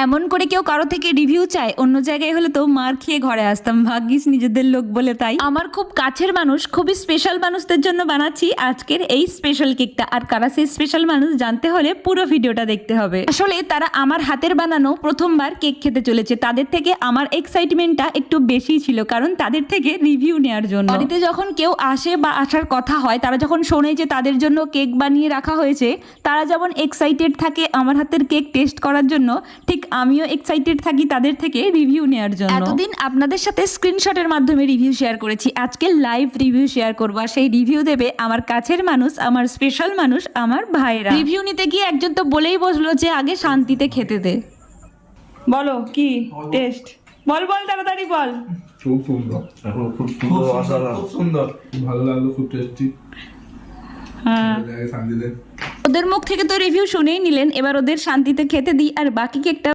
এমন করে কেউ কারো থেকে রিভিউ চায়, অন্য জায়গায় হলে তো মার খেয়ে ঘরে আসতাম। ভাগ্যিস নিজেদের লোক বলে তাই। আমার খুব কাছের মানুষ, খুবই স্পেশাল মানুষদের জন্য বানাচ্ছি আজকের এই স্পেশাল কেকটা। আর কারা সেই স্পেশাল মানুষ জানতে হলে পুরো ভিডিওটা দেখতে হবে। আসলে তারা আমার হাতের বানানো প্রথমবার কেক খেতে চলেছে, তাদের থেকে আমার এক্সাইটমেন্টটা একটু বেশি ছিল, কারণ তাদের থেকে রিভিউ নেওয়ার জন্য। বাড়িতে যখন কেউ আসে বা আসার কথা হয়, তারা যখন শোনে যে তাদের জন্য কেক বানিয়ে রাখা হয়েছে, তারা যেমন এক্সাইটেড থাকে আমার হাতের কেক টেস্ট করার জন্য, ঠিক আমিও এক্সাইটেড থাকি তাদের থেকে রিভিউ নেওয়ার জন্য। এতদিন আপনাদের সাথে স্ক্রিনশটের মাধ্যমে রিভিউ শেয়ার করেছি, আজকে লাইভ রিভিউ শেয়ার করবো। আর সেই রিভিউ দেবে আমার কাছের মানুষ, আমার স্পেশাল মানুষ, আমার ভাইরা। রিভিউ নিতে গিয়ে একজন তো বলেই বসলো যে আগে শান্তিতে খেতে দে। বলো কি টেস্ট, বল বল তাড়াতাড়ি বল। খুব সুন্দর, খুব সুন্দর, খুব সুন্দর, ভালো লাগলো, খুব টেস্টি। হ্যাঁ, শান্তিতে ওদের মুখ থেকে তো রিভিউ শুনেই নিলেন, এবার ওদের শান্তিতে খেতে দিই আর বাকি কেকটা